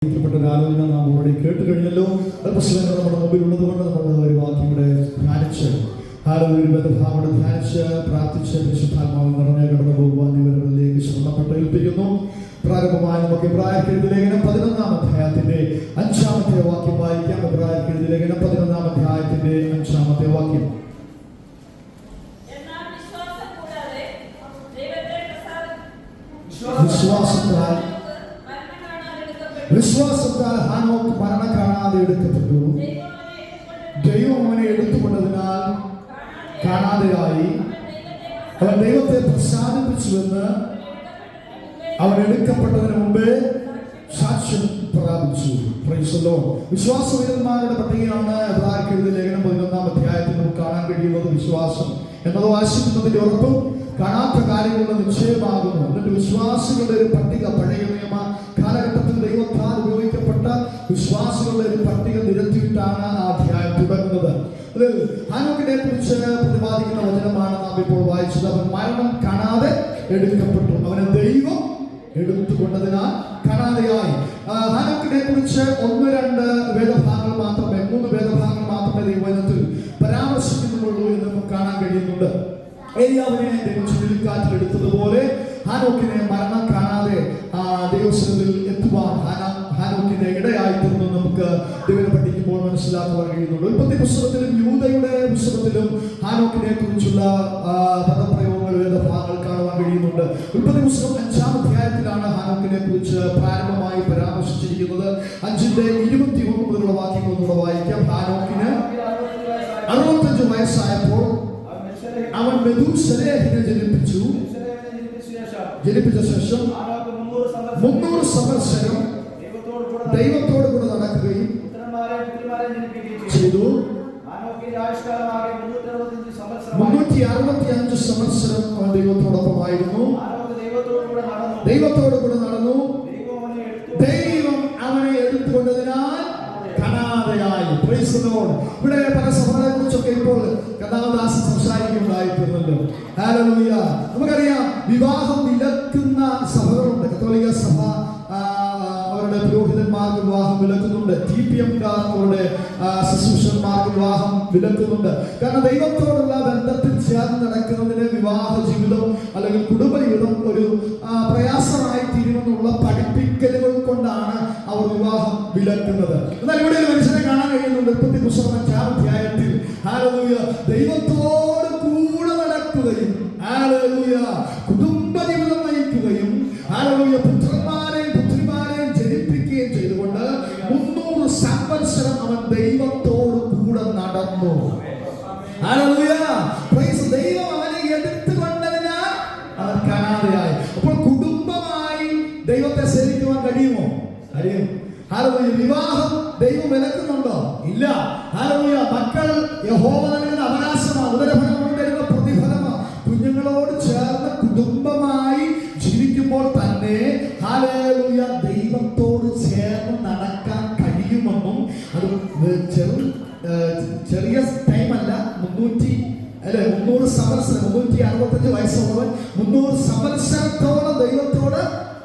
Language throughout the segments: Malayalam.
ആലോചന നാം ഓൾറെഡി കേട്ട് കഴിഞ്ഞല്ലോ. അല്പസമയം നമ്മുടെ മുമ്പിൽ ഉള്ളതുകൊണ്ട് നമ്മൾ ഒരു വാക്യം കൂടെ ധ്യാനിച്ച് ഭാവം ധ്യാനിച്ച് പ്രാർത്ഥിച്ച് പരിശുദ്ധാത്മാവിൽ നിറഞ്ഞ കടന്നു പോകുവാൻ ഇവരിലേക്ക് ശ്രമപ്പെട്ട് ഏൽപ്പിക്കുന്നു. പ്രാരംഭമായി നമുക്ക് ഇബ്രായർക്കെഴുതിയ ലേഖനം 11-ാം അധ്യായത്തിന്റെ 5-ാമത്തെ വാക്യം വായിക്കാം. ഇബ്രായർക്കെഴുതിയ ലേഖനം 11-ാം അധ്യായത്തിന്റെ 5-ാമത്തെ വാക്യം. വിശ്വാസത്താൽ ഹാനോക്ക് മരണം കാണാതെ എടുക്കപ്പെട്ടു. ദൈവം അവനെ എടുത്തുകൊണ്ടതിനാൽ കാണാതെയായി. അവൻ ദൈവത്തെ പ്രസാദിപ്പിച്ചുവെന്ന് അവൻ എടുക്കപ്പെട്ടതിന് മുമ്പേ സാക്ഷ്യം പ്രാപിച്ചു. വിശ്വാസവീരന്മാരുടെ പട്ടികയാണ് എബ്രായർക്കെഴുതിയ ലേഖനം 11-ാം അധ്യായത്തിൽ നമുക്ക് കാണാൻ കഴിയുന്നത്. വിശ്വാസം എന്നത് ആശിക്കുന്നതിന്റെ ഉറപ്പും കാണാത്ത കാര്യങ്ങളുടെ നിശ്ചയമാകുന്നു. എന്നിട്ട് വിശ്വാസികളുടെ ഒരു പട്ടിക, പഴയ നിയമ കാലഘട്ടത്തിൽ ദൈവത്താൽ ഉപയോഗിക്കപ്പെട്ട വിശ്വാസികളുടെ ഒരു പട്ടിക നിരത്തിയിട്ടാണ് ആ അധ്യായം തുടങ്ങുന്നത്. ഹാനോക്കിനെ കുറിച്ച് പ്രതിപാദിക്കുന്ന വചനമാണ് നാം ഇപ്പോൾ വായിച്ചത്. അവൻ മരണം കാണാതെ എടുക്കപ്പെട്ടു. അവനെ ദൈവം എടുത്തുകൊണ്ടതിനാൽ കാണാതെയായി. ഹാനോക്കിനെ കുറിച്ച് 1-2 വേദഭാഗങ്ങൾ മാത്രമേ 3 വേദഭാഗങ്ങൾ മാത്രമേ ദൈവവചനത്തിൽ പരാമർശിക്കുന്നുള്ളൂ എന്ന് നമുക്ക് കാണാൻ കഴിയുന്നുണ്ട്. ഏലിയാവിനെ ദൈവം ചുഴലിക്കാറ്റിൽ എടുത്തതുപോലെ ഹാനോക്കിനെ മരണം കാണാതെ ദൈവസ്ഥലത്തിൽ എത്തുവാൻ ഹാനോക്കിന്റെ ഇടയായിത്തീർന്നു നമുക്ക് ദൈവത്തെ പഠിക്കുമ്പോൾ മനസ്സിലാക്കുവാൻ കഴിയുന്നുണ്ട്. ഉൽപ്പത്തി പുസ്തകത്തിലും യൂദയുടെ പുസ്തകത്തിലും ഹാനോക്കിനെ കുറിച്ചുള്ള പദപ്രയോഗങ്ങൾ വേദഭാഗങ്ങൾ കാണുവാൻ കഴിയുന്നുണ്ട്. ഉൽപ്പത്തി പുസ്തകം 5-ാം അധ്യായത്തിലാണ് ഹാനോക്കിനെ കുറിച്ച് പ്രാരംഭമായി പരാമർശിച്ചിരിക്കുന്നത്. 5-ന്റെ 21 മുതലുള്ള വാക്യങ്ങൾ ഒന്നുകൂടെ വായിക്കാം. ഹാനോക്കിന് 65 വയസ്സായപ്പോൾ അവൻ മെഥൂശലേഹിനെ ജനിപ്പിച്ച ശേഷം 300 സംവത്സരം ദൈവത്തോട് കൂടെ നടക്കുകയും ചെയ്തു. 365 സംവത്സരം അവൻ ദൈവത്തോടൊപ്പമായിരുന്നു. ദൈവത്തോട് കൂടെ നടന്നു. ദൈവം അവനെ എടുത്തുകൊണ്ടതിനാൽ കാണാതെയായി. ഇവിടെ പല സഭകളെ കുറിച്ചൊക്കെ ഇപ്പോൾ കഥാദാസൻ സംസാരിക്കുന്നുണ്ടായിരുന്നല്ലോ. ഹല്ലേലൂയ. നമുക്കറിയാം, വിവാഹം വിലക്കുന്ന സഭകളുണ്ട്. കത്തോലിക്ക സഭ അവരുടെ പുരോഹിതന്മാർക്ക് വിവാഹം വിലക്കുന്നുണ്ട്. TPM-കാർ അവരുടെ ശുശ്രൂഷന്മാർക്ക് വിവാഹം വിലക്കുന്നുണ്ട്. കാരണം ദൈവത്തോടുള്ള ബന്ധത്തിൽ ചേർന്ന് നടക്കുന്നതിന് വിവാഹ ജീവിതം അല്ലെങ്കിൽ കുടുംബ ജീവിതം ഒരു പ്രയാസമായി തീരുമെന്നുള്ള പഠിപ്പിക്കലുകൾ കൊണ്ടാണ് അവർ വിവാഹം വിലക്കുന്നത്. എന്നാൽ ഇവിടെ ഒരു മനുഷ്യനെ കാണാൻ കഴിയുന്നുണ്ട്. ഉൽപ്പത്തി പുസ്തകം 5-ാം അധ്യായത്തിൽ ഹല്ലേലൂയ ദൈവത്തോട് കൂടെ നടക്കുകയും ഹല്ലേലൂയ കുടുംബ ജീവിതം നയിക്കുകയും ഹല്ലേലൂയ പുത്രന്മാരെയും പുത്രിമാരെയും ജനിപ്പിക്കുകയും ചെയ്തുകൊണ്ട് 300 സംവത്സരം അവൻ ദൈവത്തോട് കൂടെ നടന്നു. ഹല്ലേലൂയ. ദൈവം അവനെ എടുത്തുകൊണ്ടതിനാൽ അവൻ കാണാതെയായി. അപ്പോൾ കുടുംബമായി ദൈവത്തെ സേവിക്കുവാൻ കഴിയുമോ? അറിയും. ഹല്ലേലൂയ. വിവാഹം ദൈവം വിലക്കുന്നുണ്ടോ? ഇല്ല. ഹല്ലേലൂയ. മക്കൾ യഹോവ നൽകുന്ന അവകാശമാണ്. ഉദരഫലം തരുന്ന പ്രതിഫലമാണ്. കുഞ്ഞുങ്ങളോട് ചേർന്ന് കുടുംബമായി ജീവിക്കുമ്പോൾ തന്നെ ഹല്ലേലൂയ ദൈവത്തോട് ചേർന്ന് നടക്കാൻ കഴിയുമെന്നും അത് ചെറിയ ടൈമല്ല. 300 സംവത്സരം 365 വയസ്സുള്ളവൻ 300 സംവത്സരത്തോളം ദൈവത്തോട്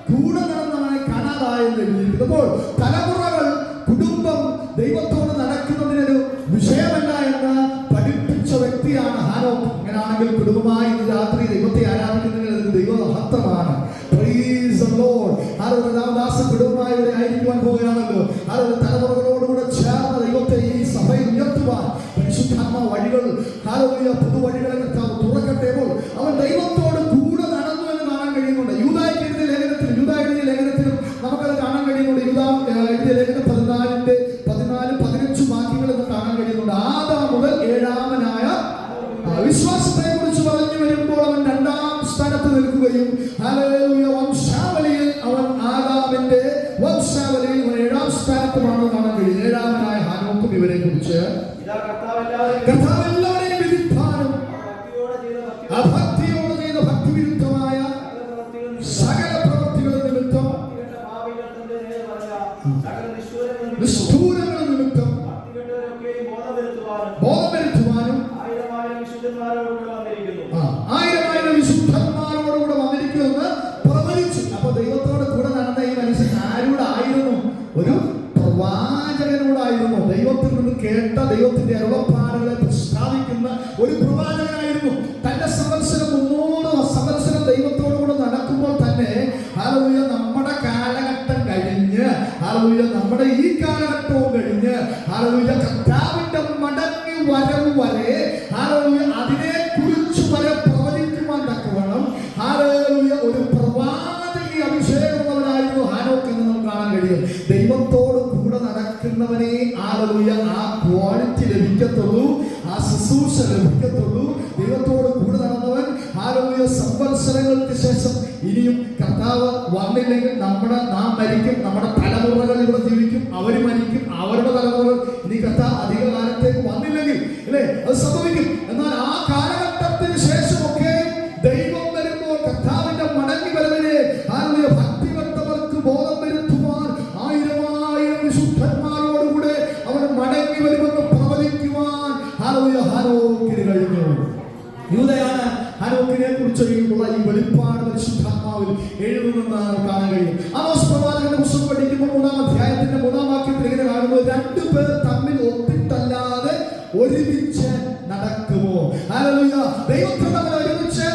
കൂടെ നടന്നവനെ കാണാതായെന്ന് എഴുതിയിരിക്കുമ്പോൾ തലമുറകൾ കുടുംബം ദൈവത്തോട് നടക്കുന്നതിനൊരു വിഷയമല്ല എന്ന് പഠിപ്പിച്ച വ്യക്തിയാണ് ഹാനോക്ക്. അങ്ങനെയാണെങ്കിൽ കുടുംബമായി രാത്രി ദൈവത്തെ ആരാധിക്കുന്നതിന് ദൈവമഹത്വമാണ്. കുടുംബമായി ഇവിടെ ആയിരിക്കുവാൻ പോവുകയാണല്ലോ. ആരുടെ തലമുറകളോടുകൂടെ ചേർന്ന് ദൈവത്തെ ഈ സഭയിൽ ഉയർത്തുവാൻ പരിശുദ്ധാത്മ വഴികൾ ഹല്ലേലൂയ പുതുവഴികളെ തുറക്കട്ടെ. അവൻ ദൈവത്തോട് കൂടെ നടന്നു എന്ന് കാണാൻ കഴിയുന്നുണ്ട്. യൂദായ്ക്ക് എഴുതിയ ലേഖനത്തിലും നമുക്കത് കാണാൻ കഴിയുന്നുണ്ട്. എഴുതിയ ലേഖനം 14-15 വാക്യങ്ങൾ എന്ന് കാണാൻ കഴിയുന്നുണ്ട്. ആദാം മുതൽ 7-ാമനായ വിശ്വാസത്തെ കുറിച്ച് പറഞ്ഞു വരുമ്പോൾ അവൻ 2-ാം സ്ഥാനത്ത് നിൽക്കുകയും ഹല്ലേലൂയ വംശാവലിയിൽ അവൻ ആദാമിന്റെ വംശാവലിയിൽ 7-ാം സ്ഥാനത്തുമാണ് കാണാൻ കഴിയും. 7-ാമനായ ഹാനോക്കും ഇവരെ കുറിച്ച് കർത്താവെല്ലാവരെയും വിധിപ്പാനും അഭക്തിയോട് ചെയ്ത ഭക്തിവിരുദ്ധമായ സകല പ്രവൃത്തികളും നിമിത്തം നിഷ്ഠൂരങ്ങൾ നിമിത്തം ബോധവരുത്തുവാനും 1000 വിശുദ്ധന്മാരോടുകൂടെ വന്നിരിക്കുമെന്ന് പ്രവചിച്ചു. അപ്പൊ ദൈവത്തോട് കൂടെ നടന്ന ഈ മനുഷ്യൻ ആരോടായിരുന്നു? ഒരു ദൈവത്തിൽ നിന്ന് കേട്ട ദൈവത്തിന്റെ അരുളപ്പാടുകളെ പ്രസ്താവിക്കുന്ന ഒരു പ്രവാചകനായിരുന്നു. തന്റെ സംവത്സരം 300 സംവത്സരം ദൈവത്തോടുകൂടെ നടക്കുമ്പോൾ തന്നെ ഹല്ലേലൂയ നമ്മുടെ കാലഘട്ടം കഴിഞ്ഞ് ഹല്ലേലൂയ നമ്മുടെ ഈ കാലഘട്ടവും കഴിഞ്ഞ് ഹല്ലേലൂയ കർത്താവിന്റെ മടങ്ങി വരവ് വരെ ഹല്ലേലൂയ അതിനെ കുറിച്ച് വരെ പ്രവചിക്കുവാൻ തക്കവണ്ണം ഹല്ലേലൂയ ഒരു പ്രവാചക അഭിഷേകമുള്ളവനായിരുന്നു ഹാനോക്ക് എന്ന് നമുക്ക് കാണാൻ കഴിയും. ദൈവത്തോട് കൂടെ നടക്കുന്നവനെ ഹല്ലേലൂയ ആ ക്വാളിറ്റി ലഭിക്കത്തുള്ളൂ, ആ ശുശ്രൂഷ ലഭിക്കത്തുള്ളൂ. ദൈവത്തോട് കൂടെ നടന്നവൻ ഹല്ലേലൂയ സംവത്സരങ്ങൾക്ക് ശേഷം ഇനിയും കർത്താവ് വന്നില്ലെങ്കിൽ നാം മരിക്കും, നമ്മുടെ തലമുറകൾ ഇവിടെ ജീവിക്കും, അവർ മരിക്കും, അവരുടെ തലമുറകൾ ഇനി കർത്താവ് അധിക കാലത്തേക്ക് വന്നില്ലെങ്കിൽ അല്ലേ അത് സംഭവിക്കും. എന്നാൽ ആ കാലഘട്ടത്തിന് ശേഷമൊക്കെ ദൈവം വരുമ്പോൾ കർത്താവിന്റെ മടങ്ങി വരവിനെ ഹല്ലേലൂയ ഭക്തിവത്തവർക്ക് ബോധം വരുത്തുവാൻ 1000 വിശുദ്ധന്മാരോടുകൂടെ അവൻ മടങ്ങി വരുമെന്ന് പ്രവചിക്കുവാൻ ഹല്ലേലൂയ ഹാനോക്കിന് കഴിഞ്ഞു. യൂദയാണ് ഹാനോക്കിനെ കുറിച്ചുള്ള ഈ വെളിപ്പാട് പരിശുദ്ധാത്മാവിൽ എഴുതുമെന്ന് കാണാൻ കഴിയും. ആമോസ് പ്രവാചകന്റെ പുസ്തകം പഠിക്കുമ്പോൾ 3-ാം അധ്യായത്തിന്റെ 3-ാം വാക്യത്തിൽ ഇങ്ങനെ കാണുന്നത്, 2 പേർ തമ്മിൽ ഒത്തിട്ടല്ലാതെ ഒരുമിച്ച് നടക്കുമോ? ഹല്ലേലൂയ. ദൈവത്തിൽ തമ്മിൽ ഒരുമിച്ച്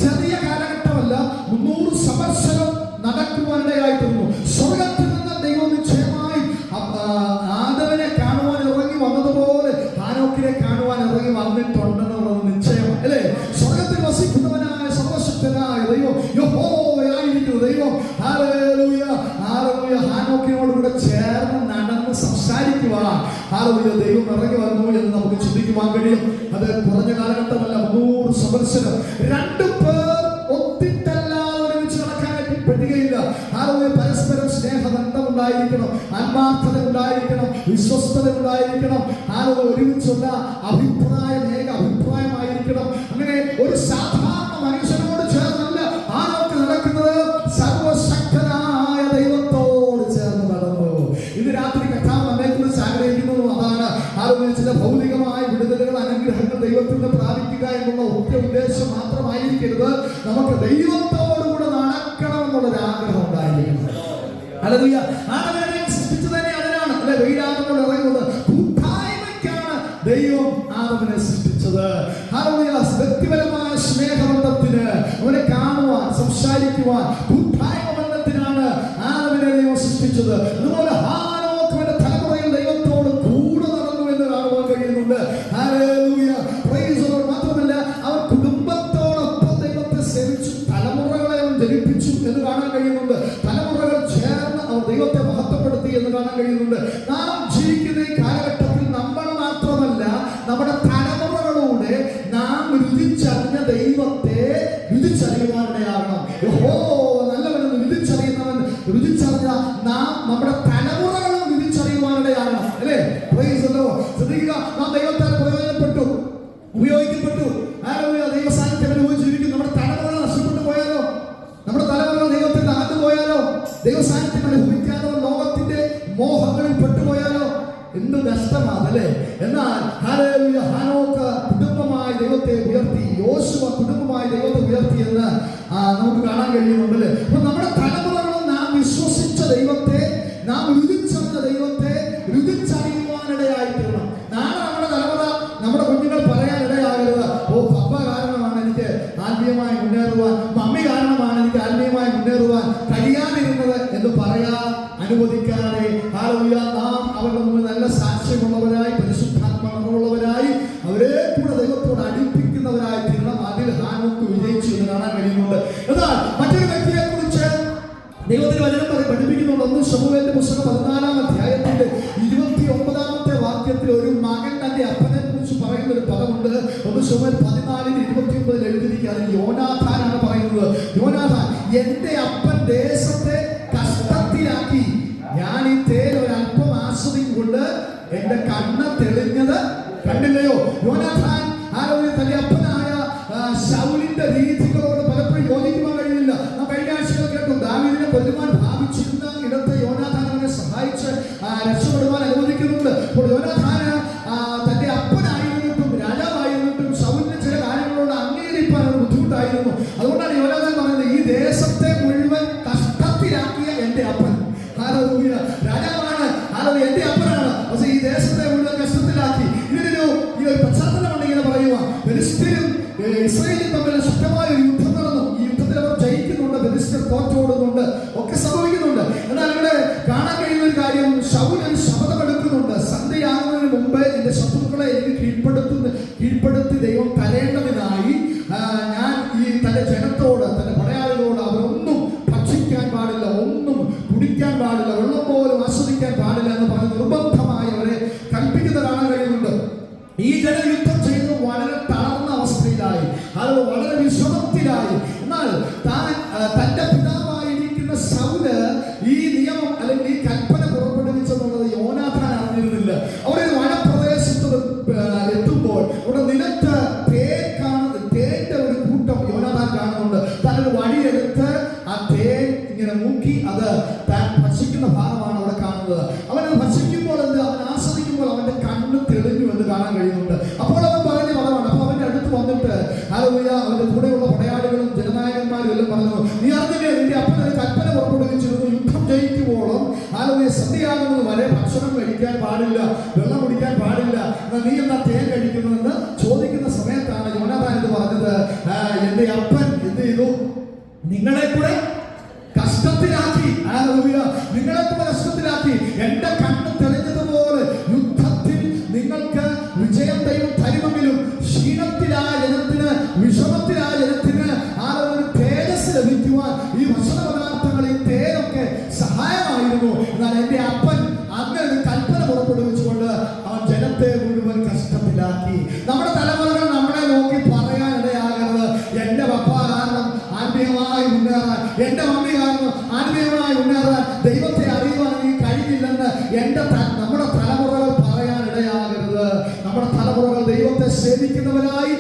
ചെറിയ കാലഘട്ടമല്ല, 300 സംവത്സരം നടക്കുവാനിടയായിത്തീർന്നു. സ്വർഗത്തിൽ നിന്ന് ദൈവം നിശ്ചയമായി ആദവനെ കാണുവാൻ ഇറങ്ങി വന്നതുപോലെ ഹാനോക്കിനെ കാണുവാൻ ഇറങ്ങി വന്നിട്ടുണ്ടെന്നുള്ളത് നിശ്ചയം അല്ലേ? സ്വർഗത്തിൽ വസിക്കുന്നവനായ സർവശക്തനായ ദൈവം യഹോവയായിരിക്കുന്ന ദൈവം ഹല്ലേലൂയ ഹല്ലേലൂയ ഹാനോക്കിനോട് കൂടെ ചേർന്ന് നടന്ന് സംസാരിക്കുവാൻ ഹല്ലേലൂയ ദൈവം ഇറങ്ങി വന്നു എന്ന് നമുക്ക് ചിന്തിക്കുവാൻ കഴിയും. അത് കുറഞ്ഞ കാലഘട്ടമല്ല, 300 സംവത്സരം. 2 പേർ ഒത്തിട്ടല്ലാതെ ഒരുമിച്ച് നടക്കാനായിട്ട് പെടുകയില്ല. ഹല്ലേലൂയ പരസ്പരം സ്നേഹബന്ധം ഉണ്ടായിരിക്കണം, ആത്മാർത്ഥത ഉണ്ടായിരിക്കണം, വിശ്വസ്തത ഉണ്ടായിരിക്കണം. ഹല്ലേലൂയ ഒരുമിച്ചുള്ള അഭിപ്രായം ഏക അഭിപ്രായമായിരിക്കണം. അങ്ങനെ ഒരു സാധാരണ മനുഷ്യനോട് ചേർന്നല്ല ഹാനോക്ക് നടക്കുന്നത്, സർവശക്തനായ ദൈവത്തോട് ചേർന്ന് നടന്നു. ഇന്ന് രാത്രി കർത്താവ് നമ്മെക്കുറിച്ച് ആഗ്രഹിക്കുന്നത് അതാണ്. ഹല്ലേലൂയ ചില ഭൗതികമായ വിടുതലുകൾ, അനുഗ്രഹങ്ങൾ ദൈവത്തിൽ നിന്ന് പ്രാപിക്കുക എന്നുള്ള ഒറ്റ ഉദ്ദേശം മാത്രമായിരിക്കരുത്. നമുക്ക് ദൈവത്തോടുകൂടെ നടക്കണമെന്നുള്ളൊരു ആഗ്രഹം ഉണ്ടായിരിക്കണം. ഹല്ലേലൂയ. ആദവനെ സൃഷ്ടിച്ചു തന്നെ അതിനാണ് അല്ലെ വെയിലാകുമ്പോൾ ഇറങ്ങുന്നത്. കൂട്ടായ്മയ്ക്കാണ് ദൈവം ആദവനെ സൃഷ്ടിച്ചത്. ഹല്ലേലൂയ. വ്യക്തിപരമായ സ്നേഹബന്ധത്തിന്, അവനെ കാണുവാൻ, സംസാരിക്കുവാൻ, കൂട്ടായ്മ ബന്ധത്തിനാണ് ആദവനെ ദൈവം സൃഷ്ടിച്ചത്. അതുപോലെ ഹാനോക്കിന്റെ തലമുറയിൽ ദൈവത്തോട് കൂടെ നടന്നു എന്ന് കാണുവാൻ കഴിയുന്നുണ്ട്. ഹല്ലേലൂയ. Praise the Lord. മാത്രമല്ല അവർ കുടുംബത്തോടൊപ്പം ദൈവത്തെ സേവിച്ചു, തലമുറകളെ അവൻ ജനിപ്പിച്ചു എന്ന് കാണാൻ കഴിയുന്നുണ്ട്. തലമുറകൾ ചേർന്ന് അവർ ദൈവത്തെ മഹത്വപ്പെടുത്തി എന്ന് കാണാൻ കഴിയുന്നുണ്ട്. നാം ജീവിക്കുന്ന ഈ കാലഘട്ടത്തിൽ നമ്മൾ മാത്രമല്ല, നമ്മുടെ തലമുറകളോടെ നാം രുചിച്ചറിഞ്ഞ ദൈവത്തെ രുചിച്ചറിയുവാനിടയാകണം. നല്ലവനെന്ന് രുചിച്ചറിയുന്നവൻ രുചിച്ചറിഞ്ഞ നാം നമ്മുടെ തലമുറകളും രുചിച്ചറിയുവാനിടയാകണം അല്ലേ? Praise the Lord. ശ്രദ്ധിക്കുക, നാം ദൈവത്താൽ പ്രയോജനപ്പെട്ടു, ഉപയോഗിക്കപ്പെട്ടു, ദൈവ സാന്നിധ്യം അനുഭവിച്ചിരിക്കുന്നു. നമ്മുടെ തലമുറകൾ നഷ്ടപ്പെട്ടു പോയാലോ, നമ്മുടെ തലമുറകൾ ദൈവത്തിന്റെ അകത്ത് പോയാലോ, ദൈവ സാന്നിധ്യം അനുഭവിക്കാതെ ലോകത്തിന്റെ മോഹങ്ങളിൽ പെട്ടുപോയാലോ എന്ത് നഷ്ടമാണല്ലേ? എന്നാൽ ഹല്ലേലൂയ ഹാനോക്ക് കുടുംബമായി ദൈവത്തെ ഉയർത്തി, യോശുവ കുടുംബമായി ദൈവത്തെ ഉയർത്തി എന്ന് നമുക്ക് കാണാൻ കഴിയുന്നുണ്ടല്ലേ? അപ്പൊ നമ്മുടെ തലമുറകളും നാം വിശ്വസിച്ച ദൈവത്തെ, നാം രുചിച്ചറിഞ്ഞ ദൈവത്തെ രുചിച്ചറിയുവാനിടയായിത്തീരണം. നാളെ നമ്മുടെ തലമുറ, നമ്മുടെ കുഞ്ഞുങ്ങൾ പറയാനിടയാകരുത്, ഓ പപ്പ കാരണമാണ് എനിക്ക് ആത്മീയമായി മുന്നേറുവാൻ, മമ്മി കാരണമാണ് എനിക്ക് ആത്മീയമായി മുന്നേറുവാൻ കഴിയാതിരുന്നത് എന്ന് പറയാൻ അനുവദിക്കാതെ ഹല്ലേലൂയ നാം അവരുടെ മുന്നിൽ നല്ല സാക്ഷ്യമുള്ളവരായി, പരിശുദ്ധാത്മാവുള്ളവരായി, അവരെ കൂടെ ദൈവത്തോട് അടുപ്പിക്കുന്നവരായി തീരണം. അതിൽ ഹാനോക്ക് വിജയിച്ചു എന്ന് കാണാൻ കഴിയുന്നുണ്ട്. എന്നാൽ മറ്റൊരു വ്യക്തിയെ കുറിച്ച് ദൈവത്തിന്റെ വചനം പഠിപ്പിക്കുന്നുണ്ട്. 1 ശമൂവേലിന്റെ പുസ്തകം 14-ാം അധ്യായത്തിന്റെ 29-ാമത്തെ വാക്യത്തിൽ ഒരു മകൻ തന്റെ അപ്പനെ കുറിച്ച് പറയുന്ന ഒരു പദമുണ്ട്. 1 ശമൂവേൽ 14:29 എഴുതിയിരിക്കുകയാണ്. യോനാഥാനാണ് പറയുന്നത്. യോനാഥാൻ, എന്റെ അപ്പൻ ദേശത്തെ കഷ്ടത്തിലാക്കി ഞാൻ ഈ തേൻ ഒരല്പം ആസ്വദിക്കൊണ്ട് എന്റെ കണ്ണ് തെളിഞ്ഞത് കണ്ടില്ലയോ? യോനാഥാൻ തന്റെ അപ്പനായ ശൗലിന്റെ രീതികളോട് പലപ്പോഴും യോജിക്കുവാൻ കഴിയില്ല. നാം കഴിഞ്ഞ ആഴ്ചകൾ കേട്ടു, ദാവീദിനെ കൊല്ലുവാൻ ഭാവിച്ചിരുന്ന ഇടത്ത് യോനാഥാൻ അവനെ സഹായിച്ച് രക്ഷപ്പെടുവാൻ അനുവദിക്കുന്നുണ്ട്. അപ്പോൾ യോനാഥാന് തന്റെ അപ്പനായിരുന്നിട്ടും രാജാവായിരുന്നിട്ടും ശൗലിന്റെ ചില കാര്യങ്ങളോട് അംഗീകരിക്കാൻ ഒരു ബുദ്ധിമുട്ടായിരുന്നു. അതുകൊണ്ടാണ് യോനാഥാൻ പറയുന്നത്, ഈ ദേശത്തെ മുഴുവൻ കഷ്ടത്തിലാക്കിയ എന്റെ അപ്പൻ, ഹല്ലേലൂയ, രാജാവാണ്, ഹല്ലേലൂയ, എന്റെ അപ്പനാണ്, പക്ഷെ ഈ ദേശത്തെ മുഴുവൻ കഷ്ടത്തിലാക്കി. ഈ ഒരു പശ്ചാത്തലമാണ് ഇങ്ങനെ പറയുക. ഫെലിസ്ത്യരും ഇസ്രായേലും തമ്മിൽ ശക്തമായ ഒരു യുദ്ധം നടന്നു. ഈ യുദ്ധത്തിൽ അവർ ജയിക്കുന്നുണ്ട്, ഫെലിസ്ത്യർ തോറ്റോടുന്നുണ്ട്, ഒക്കെ സംഭവിക്കുന്നുണ്ട്. എന്നാൽ ഇവിടെ കാണാൻ കഴിയുന്ന ഒരു കാര്യം, ശൗൽ ഒരു ശപഥമെടുക്കുന്നുണ്ട്. സന്ധ്യയാകുന്നതിന് മുമ്പ് എന്റെ ശത്രുക്കളെ എനിക്ക് കീഴ്പ്പെടുത്തി ദൈവം തരേണ്ടതിനായി ഞാൻ ഈ തന്റെ ജനത്തോട്, തന്റെ പടയാളികളോട് അവരൊന്നും ഭക്ഷിക്കാൻ പാടില്ല, ഒന്നും കുടിക്കാൻ പാടില്ല, വെള്ളം പോലും ആസ്വദിക്കാൻ പാടില്ല എന്ന് പറഞ്ഞ് നിർബന്ധമായി അവരെ കൽപ്പിക്കുന്നത് കാണാൻ കഴിയുന്നുണ്ട്. ഈ ജനം യുദ്ധം ചെയ്ത് വളരെ തളർന്ന അവസ്ഥയിലായി, അത് വളരെ വിഷമത്തിലായി. എന്നാൽ തന്റെ പിതാവായിരിക്കുന്ന ശൗല് ഈ നിയമം അല്ലെങ്കിൽ ഈ കൽപ്പന പുറപ്പെടുവിച്ചെന്നുള്ളത് യോനാഥാൻ അറിഞ്ഞിരുന്നില്ല. അവിടെ ഒരു വനപ്രദേശത്ത് എത്തുമ്പോൾ അവിടെ നിലത്ത് തേന്റെ ഒരു കൂട്ടം യോനാഥാൻ കാണുന്നുണ്ട്. താനൊരു വടിയെടുത്ത് ആ തേൻ ഇങ്ങനെ മൂക്കി അത് താൻ ഭക്ഷിക്കുന്ന ഭാഗമാണ് അവിടെ കാണുന്നത്. അവനത് ഭക്ഷിക്കുമ്പോൾ അവൻ ആസ്വദിക്കുമ്പോൾ അവന്റെ കണ്ണ് തെളിഞ്ഞു എന്ന് കാണാൻ കഴിയുന്നുണ്ട്. അപ്പോൾ അവൻ പറഞ്ഞ പദമാണ്. അപ്പൊ അവന്റെ അടുത്ത് വന്നിട്ട് അവന്റെ കൂടെയുള്ള പടയാളികളും ജനനായകന്മാരും എല്ലാം പറഞ്ഞു, നീ അറിഞ്ഞില്ലേ, നിന്റെ അപ്പനൊരു കൽപ്പന പുറപ്പെടുവിച്ചിരുന്നു, യുദ്ധം ജയിക്കുമ്പോഴും സന്ധ്യയാകുന്നത് വരെ ഭക്ഷണം കഴിക്കാൻ പാടില്ല, വെള്ളം കുടിക്കാൻ പാടില്ല, നീ എന്നാ തേൻ കഴിക്കുന്നതെന്ന് ചോദിക്കുന്ന സമയത്താണ് യോനാഥാൻ ഇത് പറഞ്ഞത്. എന്റെ അപ്പൻ എന്ത് ചെയ്തു? നിങ്ങളെ കൂടെ കഷ്ടത്തിലാക്കി, നിങ്ങളെ കൂടെ കഷ്ടത്തിലാക്കി. എന്റെ കണ്ണ് തെളിഞ്ഞതുപോലെ യുദ്ധത്തിൽ നിങ്ങൾക്ക് വിജയം ദൈവം തരുമെങ്കിലും ക്ഷീണത്തിലായ ജനത്തിന്, വിഷമത്തിലായ ജനത്തിന് ഒരു തേജസ് ലഭിക്കുവാൻ ഈ ഭക്ഷണ പദാർത്ഥങ്ങൾ, ഈ തേനൊക്കെ സഹായമായിരുന്നു. എന്നാൽ എന്റെ അപ്പൻ അങ്ങനെ ഒരു കൽപ്പന പുറപ്പെടുവിച്ചുകൊണ്ട് അവൻ ജനത്തെ മുഴുവൻ കഷ്ടത്തിലാക്കി. നമ്മുടെ തലമുറകൾ നമ്മളെ നോക്കി പറയാൻ ഇടയാകരുത്, എന്റെ പപ്പ കാരണം ആത്മീയമായി മുന്നേറാൻ, എന്റെ മമ്മി കാരണം ആത്മീയമായി മുന്നേറാൻ, ദൈവത്തെ അറിയുവാൻ എനിക്ക് കഴിഞ്ഞില്ലെന്ന് നമ്മുടെ തലമുറകൾ പറയാൻ ഇടയാകരുത്. നമ്മുടെ തലമുറകൾ ദൈവത്തെ സേവിക്കുന്നവരായി,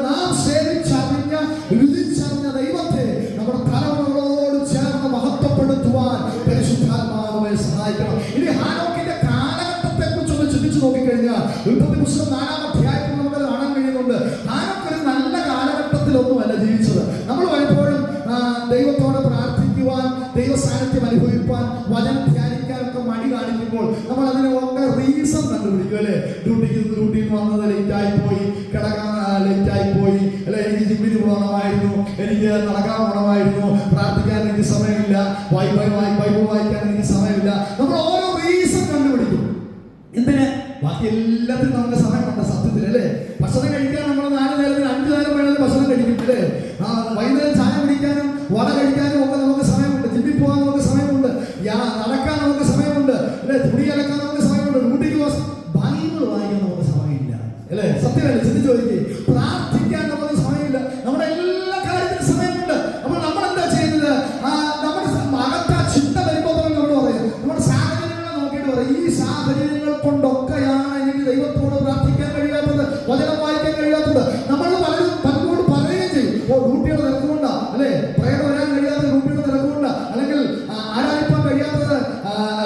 നാം സേവിച്ചറിഞ്ഞ രുചിച്ചറിഞ്ഞ ദൈവത്തെ നമ്മുടെ തലമുറകളോട് ചേർന്ന് മഹത്വപ്പെടുത്തുവാൻ പരിശുദ്ധാത്മാവെ സഹായിക്കണം. ഇനി ഹാനോക്കിന്റെ കാലഘട്ടത്തെ കുറിച്ചൊന്ന് ചിന്തിച്ചു നോക്കിക്കഴിഞ്ഞാൽ ഉൽപ്പത്തി പുസ്തകം 4-ാം അധ്യായത്തിൽ നമുക്ക് കാണാൻ കഴിയുന്നുണ്ട്. ഹാനോക്ക് ഒരു നല്ല കാലഘട്ടത്തിലൊന്നുമല്ല ജീവിച്ചത്. നമ്മൾ പലപ്പോഴും ദൈവത്തോട് പ്രാർത്ഥിക്കുവാൻ, ദൈവ സാന്നിധ്യം അനുഭവിക്കാൻ, വചനം ധ്യാനിക്കാനൊക്കെ മടി കാണിക്കുമ്പോൾ നമ്മൾ അതിനൊക്കെ റീസൺ കണ്ടുപിടിക്കും അല്ലേ. ഡ്യൂട്ടിയിൽ വന്നത് ലേറ്റായി പോയി, കിടക്കാൻ ലേറ്റായി പോയി, അല്ലെ എനിക്ക് ജിമ്മിന് പോകണമായിരുന്നു, എനിക്ക് നടക്കാൻ പോകണമായിരുന്നു, പ്രാർത്ഥിക്കാൻ എനിക്ക് സമയമില്ല, ബൈബിൾ വായിക്കാൻ എനിക്ക് സമയമില്ല. നമ്മൾ ഓരോ റീസൺ കണ്ടുപിടിക്കും. എന്തിന്? ബാക്കി എല്ലാത്തിനും നമുക്ക് സമയമുണ്ട് സത്യത്തിൽ അല്ലേ. ഭക്ഷണം കഴിക്കാൻ നമ്മൾ 4 നേരത്തിന് 5 നേരം വേണമെങ്കിൽ ഭക്ഷണം കഴിക്കും അല്ലേ. വൈകുന്നേരം ചായ കുടിക്കാനും വട കഴിക്കാനും ഒക്കെ നമുക്ക് സമയമുണ്ട്. ജിമ്മിൽ പോകാൻ നമുക്ക് സമയമുണ്ട്, നടക്കാൻ നമുക്ക് സമയമുണ്ട് അല്ലെ, തുണി അലക്കാൻ നമുക്ക് സമയമുണ്ട്, ഡ്യൂട്ടിക്ക് പോകാൻ. ബൈബിൾ വായിക്കാൻ നമുക്ക് സമയമില്ല അല്ലേ. സത്യമല്ലേ? ചിന്തിച്ചു നോക്കി. പ്രാർത്ഥിക്കാൻ നമുക്ക് സമയമില്ല. നമ്മുടെ എല്ലാ കാര്യത്തിനും സമയമുണ്ട്. അപ്പോൾ നമ്മൾ എന്താ ചെയ്യുന്നത്? നമ്മുടെ അകത്താ ചിന്ത വരുമ്പോൾ നമ്മൾ പറയും, നമ്മുടെ സാഹചര്യങ്ങളെ നോക്കിയിട്ട് പറയും, ഈ സാഹചര്യങ്ങൾ കൊണ്ടൊക്കെയാണ് എനിക്ക് ദൈവത്തോട് പ്രാർത്ഥിക്കാൻ കഴിയാത്തത്, വചനം വായിക്കാൻ കഴിയാത്തത്. നമ്മൾ പലരോട് പറയുകയും ചെയ്യും, ഡ്യൂട്ടിയുടെ തിരക്കുകൊണ്ടാ അല്ലെ, പ്രേരണ വരാൻ കഴിയാത്തത് ഡ്യൂട്ടിയുടെ തിരക്കുകൊണ്ടാ, അല്ലെങ്കിൽ ആരാധിക്കാൻ കഴിയാത്തത്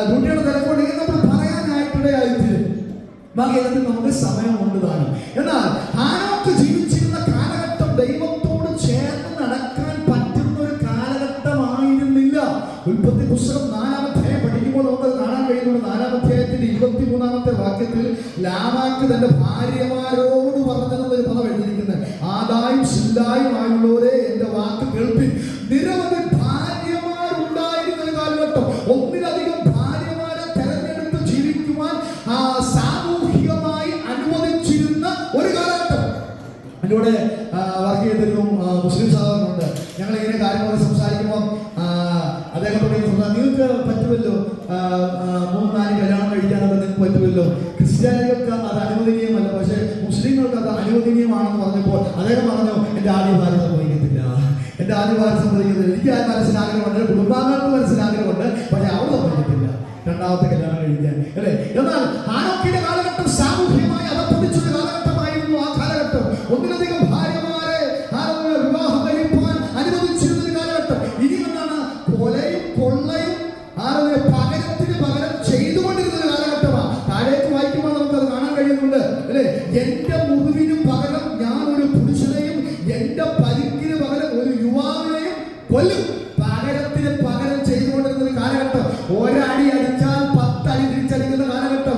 ഡ്യൂട്ടിയുടെ തിരക്കുകൊണ്ട്, ഇങ്ങനെ നമ്മൾ പറയാനായിട്ടിടയായിത്തീരും. ബാക്കി എല്ലാത്തിനും നമുക്ക് സമയമുണ്ട് താനും. എന്നാൽ ഹാനോക്ക് ജീവിച്ചിരുന്ന കാലഘട്ടം ദൈവത്തോട് ചേർന്ന് നടക്കാൻ പറ്റുന്ന ഒരു കാലഘട്ടമായിരുന്നില്ല. ഉൽപ്പത്തി പുസ്തകം 4-ാം അധ്യായം പഠിക്കുമ്പോൾ നമുക്ക് കാണാൻ കഴിയുന്നുണ്ട്. 4-ാം അധ്യായത്തിന്റെ 23-ാമത്തെ വാക്യത്തിൽ ലാബാക്ക് തന്റെ ഭാര്യമാരോട് പറഞ്ഞതെന്നൊരു പദം എഴുതിയിരിക്കുന്നത്. ആദായും സില്ലായും ആയുള്ളവരെ എന്റെ വാക്ക് കേൾപ്പിൻ. നിരവധി ഭാര്യമാരുണ്ടായിരുന്ന ഒരു കാലഘട്ടം, ഒന്നിലധികം ഭാര്യമാരെ തെരഞ്ഞെടുത്ത് ജീവിക്കുവാൻ സാമൂഹികമായി അനുവദിച്ചിരുന്ന ഒരു കാലഘട്ടം. അതിലൂടെ വർക്ക് ചെയ്തിരുന്നു മുസ്ലിം സഹോദരനുണ്ട്. ഞങ്ങളിങ്ങനെ കാര്യങ്ങൾ സംസാരിക്കുമ്പോൾ അദ്ദേഹത്തോട് നിങ്ങൾക്ക് പറ്റുമല്ലോ, 3-4 കല്യാണം കഴിക്കാനൊക്കെ നിങ്ങൾക്ക് പറ്റുമല്ലോ, ക്രിസ്ത്യാനികൾക്ക് അത് അനുവദനീയമല്ല, പക്ഷേ മുസ്ലിങ്ങൾക്ക് അത് അനുവദനീയമാണെന്ന് പറഞ്ഞപ്പോൾ അദ്ദേഹം പറഞ്ഞു, എൻ്റെ ആദ്യ ഭാര്യ സംഭവിക്കത്തില്ല, എൻ്റെ ആദ്യ ഭാര്യ സംഭവിക്കത്തില്ല. എനിക്ക് ആ മനസ്സിലാഗ്രഹമുണ്ട്, കുടുംബാംഗങ്ങൾക്ക് മനസ്സിലാഗ്രഹമുണ്ട്, പക്ഷേ അവൾ സംഭവിക്കത്തില്ല രണ്ടാമത്തെ കല്യാണം കഴിക്കാൻ അല്ലേ. എന്നാൽ ഹാനോക്കിന്റെ കാലഘട്ടം സാമൂഹ്യമായി അതപ്പതിച്ചൊരു കാലഘട്ടമായിരുന്നു. ആ കാലഘട്ടം ഒന്നിലധികം ഭാര്യമാരെ വിവാഹം കഴിപ്പാൻ അനുവദിച്ചിരുന്ന ഒരു കാലഘട്ടം. ഇനി എന്താണ്? കൊലയും കൊള്ളയും പകരത്തിന് പകരം ചെയ്തുകൊണ്ടിരുന്ന ഒരു കാലഘട്ടമാണ്. താഴേക്ക് വായിക്കുമ്പോൾ നമുക്കത് കാണാൻ കഴിയുന്നുണ്ട് അല്ലെ. എന്റെ മുറിവിന് പകരം ഞാൻ ഒരു പുരുഷനെയും എന്റെ പരിക്കിന് പകരം ഒരു യുവാവിനെയും കൊല്ലും. പകരത്തിന് പകരം ചെയ്തുകൊണ്ടിരുന്ന ഒരു കാലഘട്ടം. ഒരടി അടിച്ചാൽ 10 അടി തിരിച്ചടിക്കുന്ന കാലഘട്ടം.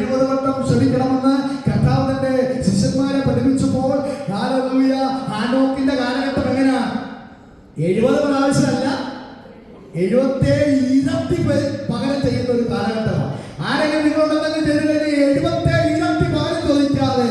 70 വട്ടം ക്ഷമിക്കണമെന്ന് കർത്താവ് തന്റെ ശിഷ്യന്മാരെ പഠിപ്പിച്ചപ്പോൾ ഹല്ലേലൂയ ഹാനോക്കിന്റെ കാലഘട്ടം എങ്ങനെയാ? 70 പ്രാവശ്യമല്ല, 77 ഇരട്ടി പകരം ചെയ്യുന്ന ഒരു കാലഘട്ടമാണ്. ആരെങ്കിലും നിങ്ങളുണ്ടെങ്കിൽ ചെയ്തു കഴിഞ്ഞാൽ 77 ഇരട്ടി പകരം ചോദിക്കാതെ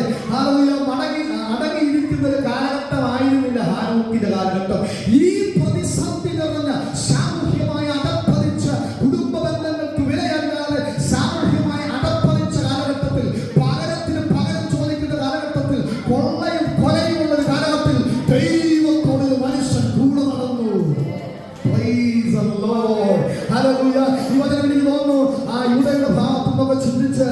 അടങ്ങിയിരിക്കുന്ന ഒരു കാലഘട്ടമായിരുന്നില്ല ഹാനോക്കിന്റെ കാലഘട്ടം. ഈ പ്രതിസന്ധി നിറഞ്ഞ സാമൂഹ്യമായ അടപ്പതിച്ച കുടുംബ ബന്ധങ്ങൾക്ക് വിലയല്ലാതെ സാമൂഹ്യമായ അടപ്പതിച്ച കാലഘട്ടത്തിൽ പകരത്തിന് പകരം ചോദിക്കുന്ന കാലഘട്ടത്തിൽ കൊള്ളയും കൊലയുമുള്ള ഒരു കാലഘട്ടത്തിൽ ദൈവത്തോട് മനുഷ്യൻ കൂടെ നടന്നു. Praise the Lord. Hallelujah. ഈ വചനം എനിക്ക് തോന്നുന്നു ആ യൂദയുടെ ഭാഗത്തുനിന്നൊക്കെ ചിന്തിച്ച്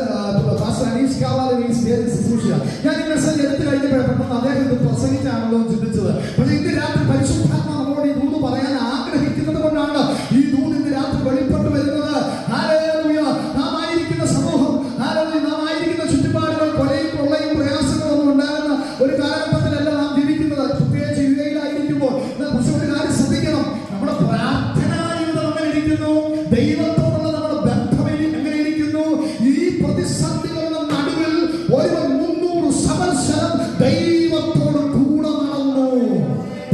ഞാൻ ഈ മെസ്സേജ് എടുത്തു കഴിഞ്ഞപ്പോൾ പെട്ടെന്ന് അദ്ദേഹം ഇത് പ്രസംഗിച്ചാണല്ലോ ചിന്തിച്ചത്. പക്ഷേ ഇന്ന് രാത്രി പരിശുദ്ധാത്മാ നമ്മളോട് ഈ ദൂത് പറയാൻ ആഗ്രഹിക്കുന്നത് കൊണ്ടാണ് ഈ ദൂത് ഇന്ന് രാത്രി വെളിപ്പെട്ടു വരുന്നത്. ഹല്ലേലൂയ. നാം ആയിരിക്കുന്ന സമൂഹം, ഹല്ലേലൂയ, നാം ആയിരിക്കുന്ന ചുറ്റുപാടുകൾ കൊലയും കൊള്ളയും പ്രയാസങ്ങളും ഒന്നും ഉണ്ടാകുന്ന ഒരു കാലഘട്ടത്തിലല്ല നാം ജീവിക്കുന്നത്. പ്രത്യേകിച്ച് യുഎഇയിലായിരിക്കുമ്പോൾ. പക്ഷെ ഒരു കാര്യം ശ്രദ്ധിക്കണം, നമ്മുടെ പ്രാർത്ഥനാ ജീവിതം എങ്ങനെ ഇരിക്കുന്നു, ദൈവത്തോടുള്ള നമ്മുടെ ബന്ധം എങ്ങനെ ഇരിക്കുന്നു. ഈ പ്രതിസന്ധികളുടെ നടുവിൽ ഒരുവൻ 300 സംവത്സരം ദൈവത്തോട് കൂടെ നടന്നു.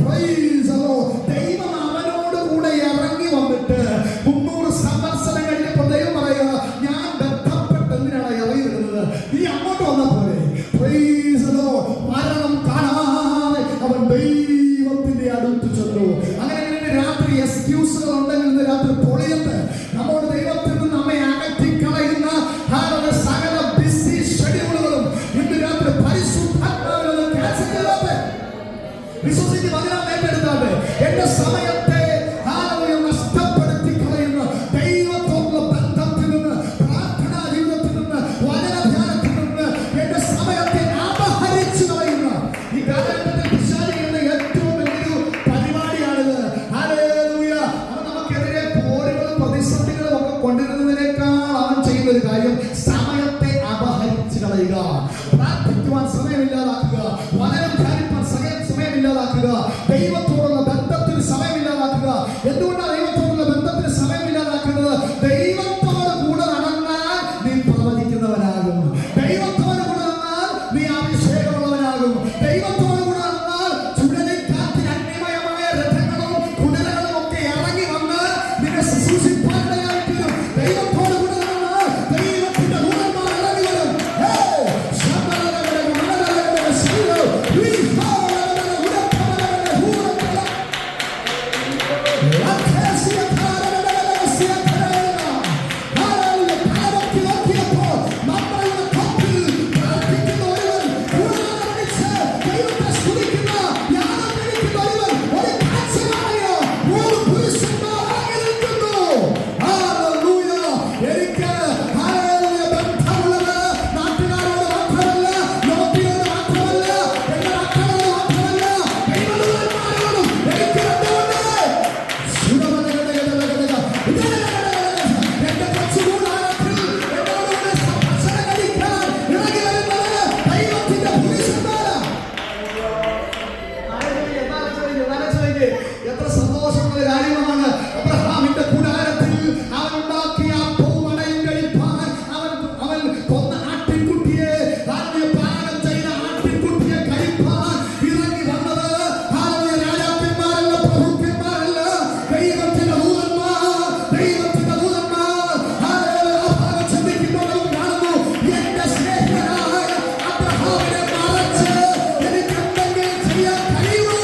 Praise the Lord. ദൈവം അവനോട് കൂടെ ഇറങ്ങി വന്നിട്ട് 300 സംവത്സരം കഴിഞ്ഞപ്പോൾ ദൈവം പറയുക, ഞാൻ ബന്ധപ്പെട്ട് എന്തിനാണ് ഇറങ്ങി വരുന്നത്, നീ അങ്ങോട്ട് വന്ന പോലെ. Praise the Lord. മരണം കാണാതെ അവൻ ദൈവത്തിന്റെ അടുത്ത് ചെന്നു. അങ്ങനെ രാത്രി എക്സ്ക്യൂസുകൾ ഉണ്ടെങ്കിൽ ഇന്ന് രാത്രി പൊളിയത്ത് നമ്മോട് ദൈവത്തിൽ നിന്ന് നമ്മെ അകറ്റി കളയുന്ന സകല ബിസി ഷെഡ്യൂളുകളും ഇന്ന് രാത്രി പരിശുദ്ധാത്മാവിൽ ക്യാൻസൽ ചെയ്താട്ടെ. വിശ്വസിച്ച് വചനം ഏറ്റെടുത്താട്ടെ. എന്റെ സമയത്തെ നഷ്ടപ്പെടുത്തി കളയുന്ന ദൈവത്തോടുള്ള ബന്ധത്തിൽ നിന്ന്, പ്രാർത്ഥനാ ജീവിതത്തിൽ നിന്ന്, വചനധ്യാനത്തിൽ നിന്ന് എന്റെ സമയത്തെ അപഹരിച്ചു കളയുന്ന ഈ കാലഘട്ടത്തിൽ പിശാചികളുടെ ഏറ്റവും വലിയൊരു പരിപാടിയാണിത്. ഹല്ലേലൂയ. അവൻ നമുക്കെതിരെ പോരുകളും പ്രതിസന്ധികളും ഒക്കെ കൊണ്ടുവരുന്നതിനേക്കാൾ അവൻ ചെയ്യുന്ന ഒരു കാര്യം സമയത്തെ അപഹരിച്ചു കളയുക. പ്രാർത്ഥിക്കുവാൻ സമയമില്ലാതാക്കുക, വചനം ധ്യാനിപ്പാൻ സമയമില്ലാതാക്കുക, ദൈവത്തോടുള്ള ബന്ധത്തിന് സമയമില്ലാതാക്കുക. എന്തുകൊണ്ടാണ് ദൈവത്തോടുള്ള ബന്ധത്തിന് സമയമില്ലാതാക്കുന്നത്? ദൈവത്തോട് കൂടെ നടന്നാൽ നീ പ്രവചിക്കുന്നവനാകും. ദൈവത്തോട് കൂടെ നടന്നാൽ നീ അഭിഷേകമുള്ളവനാകും. ദൈവത്തോട് കൂടെ നടന്നാൽ ചുഴലിക്കാറ്റിൽ അന്യമയമായ രഥങ്ങളും കുതിരകളും ഒക്കെ ഇറങ്ങി വന്ന് നിന്നെ ശുശ്രൂഷിപ്പാനിടയായിത്തീരും. ദൈവത്തോട് കൂടെ നടന്നാൽ ദൈവത്തിന്റെ ദൂതന്മാർ ഇറങ്ങി വരും. എത്ര സന്തോഷമുള്ള കാര്യമാണ്. അബ്രഹാമിന്റെ കൂടാരത്തിൽ അവൻ ഉണ്ടാക്കിയ പൂവടയും കഴിപ്പാൻ അവൻ കൊന്ന ആട്ടിൻകുട്ടിയെ, പാകം ചെയ്ത ആട്ടിൻകുട്ടിയെ കഴിപ്പാൻ ഇറങ്ങി വന്നത് രാജാക്കന്മാരല്ല, പ്രഭുക്കന്മാരല്ല, ദൈവത്തിന്റെ ദൂതന്മാർ. ദൈവത്തിന്റെ ദൂതന്മാർ ചിന്തിക്കുന്നവരും കാണുന്നു, എന്റെ സ്നേഹിതനായ അബ്രഹാമിനെ മറച്ച് എനിക്ക് എന്തെങ്കിലും ചെയ്യാൻ കഴിയുമോ?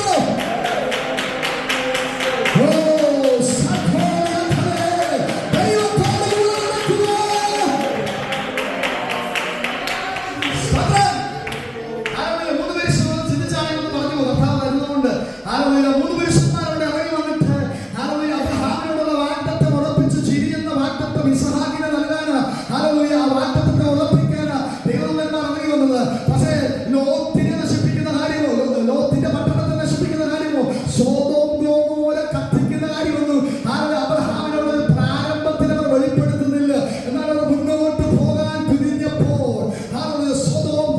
പക്ഷേ ലോത്തിനെ നശിപ്പിക്കുന്ന കാര്യമോ, ലോത്തിന്റെ പട്ടണത്തെ നശിപ്പിക്കുന്ന കാര്യമോ, സോദോം ഗോമോരെ കത്തിക്കുന്ന കാര്യമൊന്നും അബ്രഹാമിനോട് പ്രാരംഭത്തിൽ അവർ വെളിപ്പെടുത്തുന്നില്ല. എന്നാൽ അവർ മുന്നോട്ട് പോകാൻ തിരിഞ്ഞപ്പോൾ സോദോം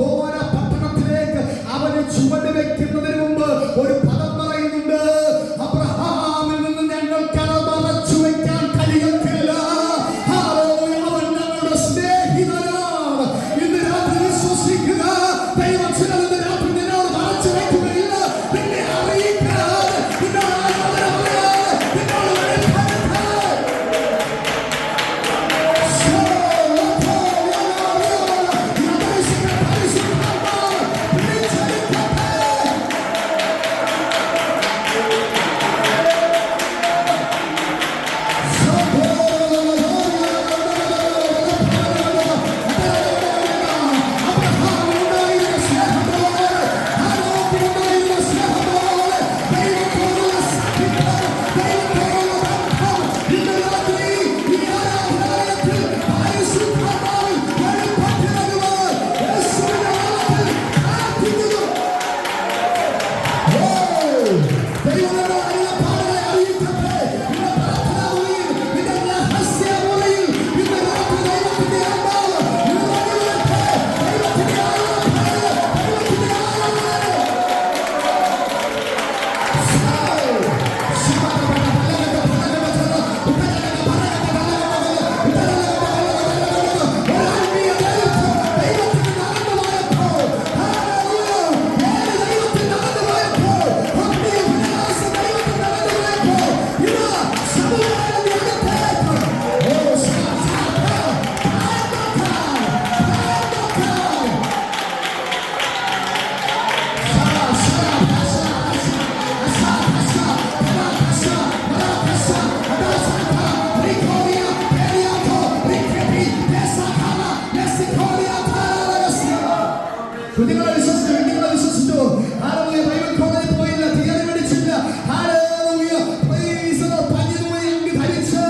കുഞ്ഞുങ്ങളെ വിശ്വസിച്ചു, കുഞ്ഞുങ്ങളെ വിശ്വസിച്ചു. ഹല്ലേലൂയ. ബൈബിൾ കോളേജിൽ പോയില്ല, തിയറി പഠിച്ചില്ല. ഹല്ലേലൂയ. Praise the Lord. പഞ്ഞിനൂൽ അങ്കി ധരിച്ച്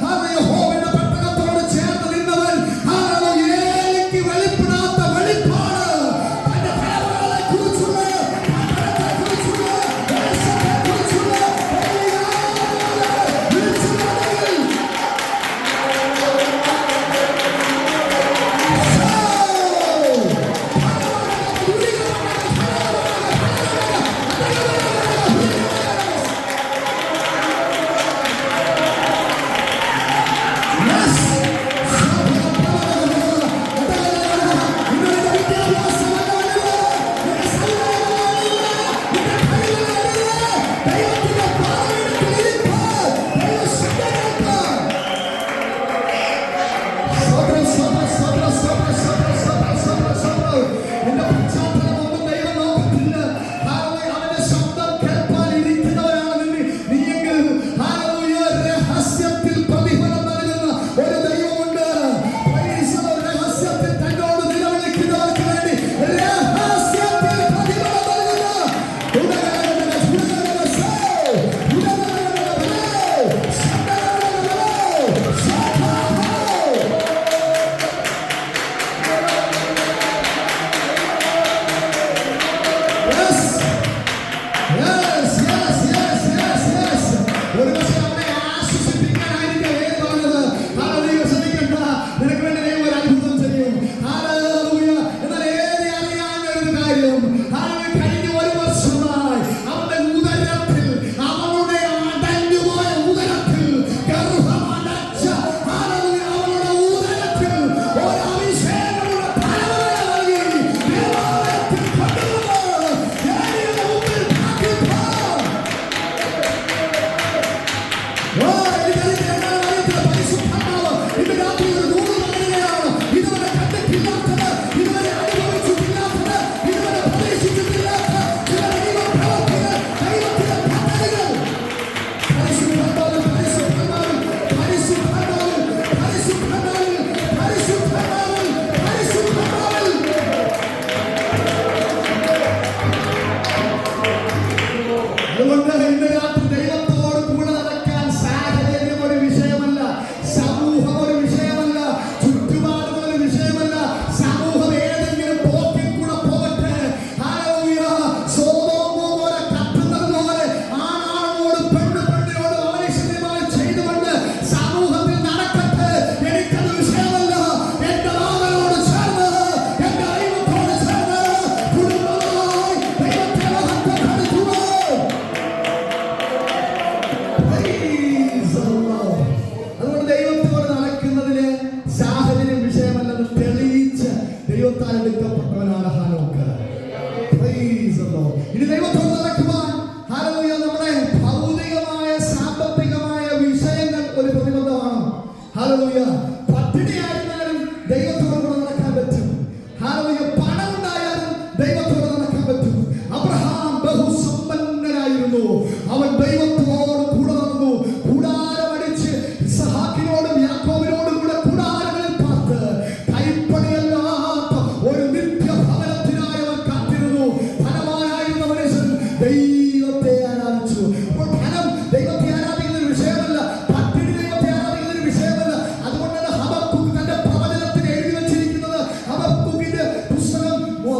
ഹല്ലേലൂയ യഹോവയുടെ പട്ടണത്തോട് ചേർന്ന് നിന്നവൻ ഹല്ലേലൂയ എനിക്ക് വെളിപ്പെടാത്ത വെളിപ്പാട് തന്റെ തലമുറകളെക്കുറിച്ചുള്ള പട്ടണത്തെക്കുറിച്ചുള്ള ദേശത്തെക്കുറിച്ചുള്ള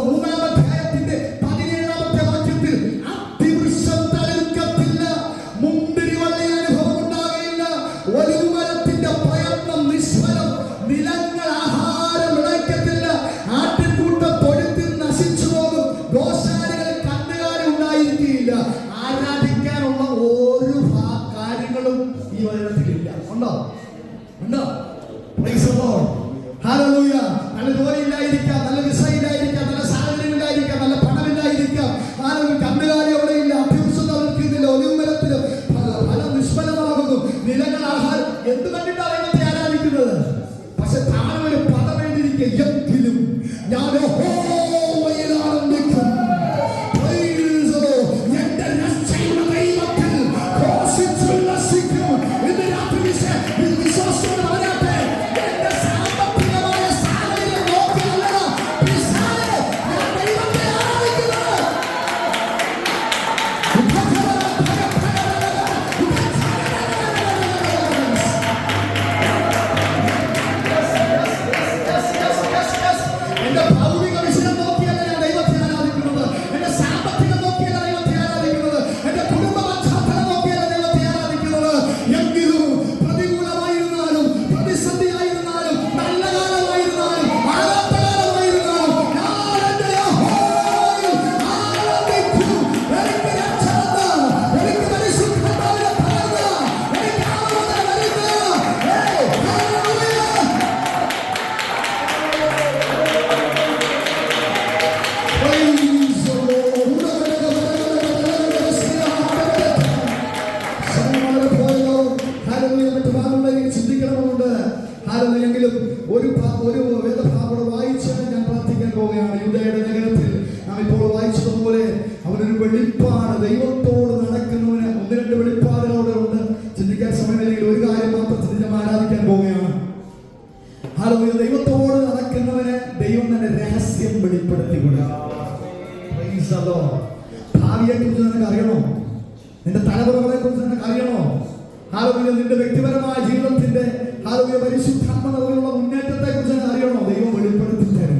മൂന്നാം അധ്യായത്തിന്റെ യൂദയുടെ ലേഖനത്തിൽ നാം ഇപ്പോൾ വായിച്ചതുപോലെ അവനൊരു വെളിപ്പാട്, ദൈവത്തോട് നടക്കുന്നവന് ഒന്ന് രണ്ട് വെളിപ്പാടുകളോടെ ഉണ്ട്. ചിന്തിക്കാൻ സമയമില്ലെങ്കിൽ ഒരു കാര്യം മാത്രം ചിന്തിച്ച് ആരാധിക്കാൻ പോവുകയാണ്. ഹല്ലേലൂയ. ദൈവത്തോട് നടക്കുന്നവന് ദൈവം തന്നെ രഹസ്യം വെളിപ്പെടുത്തി കൊടുക്കും. ഭാവിയെ കുറിച്ച് നിനക്ക് അറിയണോ? നിന്റെ തലമുറകളെ കുറിച്ച് നിനക്ക് അറിയണോ? ഹല്ലേലൂയ. നിന്റെ വ്യക്തിപരമായ ജീവിതത്തിന്റെ ഹല്ലേലൂയ പരിശുദ്ധാത്മനിറവിലുള്ള മുന്നേറ്റത്തെ കുറിച്ച് അറിയണോ? ദൈവം വെളിപ്പെടുത്തി തരും.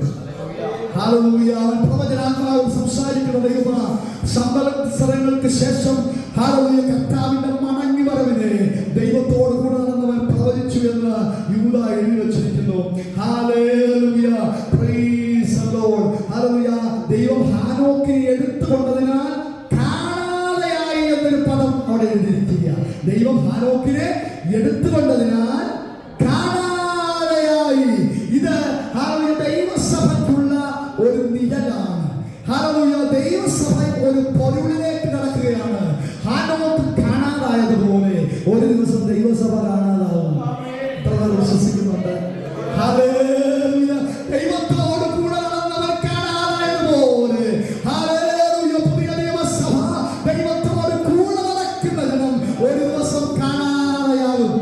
ഹല്ലേലൂയ. പ്രവചനാത്മാവിൽ സംസാരിക്കുന്ന ദൈവമാണ്. സംവത്സരങ്ങൾക്ക് ശേഷം ഹല്ലേലൂയ കർത്താവിന്റെ മടങ്ങി വരവിനെ ദൈവത്തോട് കൂടെ നടന്നവൻ പ്രവചിച്ചു എന്ന് യൂദ എഴുതി വച്ചിരിക്കുന്നു. Hallelujah. Praise the Lord. Hallelujah. ദൈവം ഹാനോക്കിനെ എടുത്തുകൊണ്ടതിനാൽ കാണാതെയായി എന്നൊരു പദം അവിടെ എഴുതിയിരിക്കുക. ദൈവം ഹാനോക്കിനെ എടുത്തുകൊണ്ടതിനാൽ കാണാതെയായി. ഇത് ഹല്ലേലൂയ ദൈവസഭയ്ക്കുള്ള ഒരു നിഴലാണ്. ഹല്ലേലൂയ. ദൈവസഭ ഒരു പൊരുളിലേക്ക് നടക്കുകയാണ്. ഹാനോക്ക് കാണാതായതുപോലെ ഒരു ദിവസം ദൈവസഭ കാണാതാവും. വിശ്വസിക്കുന്നുണ്ട്? ഹല്ലേലൂയ. ദൈവത്തോട് കൂടെ നടന്നവർ കാണാതായതുപോലെ ഹല്ലേലൂയ പുതിയ ദൈവസഭ ദൈവത്തോട് കൂടെ നടക്കുന്ന ജനം ഒരു ദിവസം കാണാതെയാകും.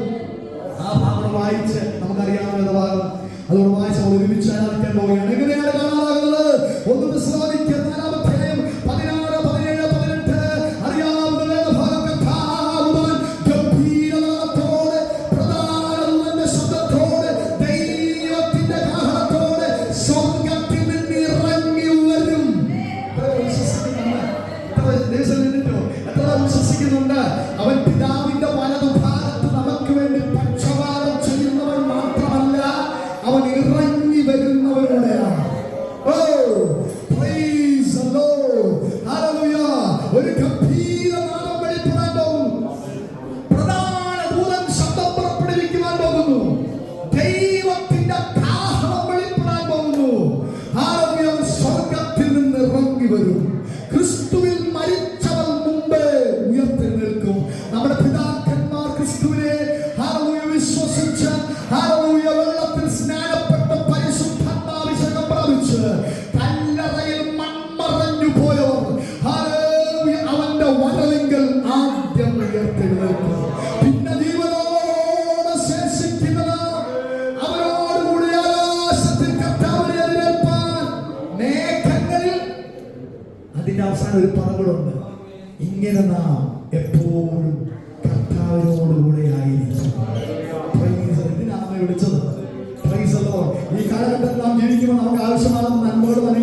ആ ഭാഗം വായിച്ച് നമുക്കറിയാവുന്ന ഭാഗം അതുകൊണ്ട് വായിച്ച് നമ്മൾ ഒരുമിച്ച് ആരാധിക്കാൻ പോവുകയാണ്. എങ്ങനെയാണ് കാണാതാകുന്നത്? ഒന്ന് തെസ്സലോനിക്കർ 4-ാം അധ്യായം 16, 17, 18 അറിയാവുന്ന വേദഭാഗം. കർത്താവ് ഗംഭീരനാദത്തോടെ പ്രധാന ശബ്ദത്തോടെ ദൈവത്തിന്റെ കാഹളത്തോടെ സ്വർഗ്ഗത്തിൽ നിന്ന് ഇറങ്ങി വരും. എത്ര വിശ്വസിക്കുന്നുണ്ട്? അവൻ പിതാവിന്റെ വലതുഭാഗത്ത് നമുക്ക് വേണ്ടി പക്ഷപാതം ചെയ്യുന്നവൻ മാത്രമല്ല, അവൻ ഇറങ്ങി വരുന്നവരുടെയാണ്. ഒരു ഗംഭീരനാദം വെളിപ്പെടാൻ പോകുന്നു. പ്രധാന ദൂതൻ ശബ്ദം പുറപ്പെടുവിക്കുവാൻ പോകുന്നു. ദൈവത്തിന്റെ കാഹളം വെളിപ്പെടാൻ പോകുന്നു. ഹല്ലേലൂയ. സ്വർഗ്ഗത്തിൽ നിന്ന് ഇറങ്ങി വരും. ക്രിസ്തുവിൽ മരിച്ചവർ മുമ്പേ ഉയർത്തെഴുന്നേൽക്കും. നമ്മുടെ പിതാക്കന്മാർ ക്രിസ്തുവിനെ ഹല്ലേലൂയ വിശ്വസിച്ച് ഹല്ലേലൂയ വെള്ളത്തിൽ സ്നാനപ്പെട്ട് പരിശുദ്ധാത്മാഭിഷേകം പ്രാപിച്ച് കല്ലറയിൽ മൺമറഞ്ഞു പോയവർ ഹല്ലേലൂയ അവന്റെ വരവിങ്കൽ ആദ്യം ഉയർത്തെഴുന്നേൽക്കും. പിന്നെ ജീവനോടെ ശേഷിക്കുന്നത് അവരോടുകൂടി ആകാശത്തിൽ കർത്താവിനെ എതിരേൽപ്പാൻ മേഘങ്ങളിൽ. അതിന്റെ അവസാനം ഒരു പദങ്ങളുണ്ട്. ഇങ്ങനെ നാം എപ്പോഴും കർത്താവിനോടുകൂടെ ആയിരിക്കും. എന്തിനാണ് വിളിച്ചത്? ഈ കാലഘട്ടത്തിൽ നാം ജീവിക്കുമ്പോൾ നമുക്ക് ആവശ്യമാണെന്ന് നന്മയോട് തന്നെ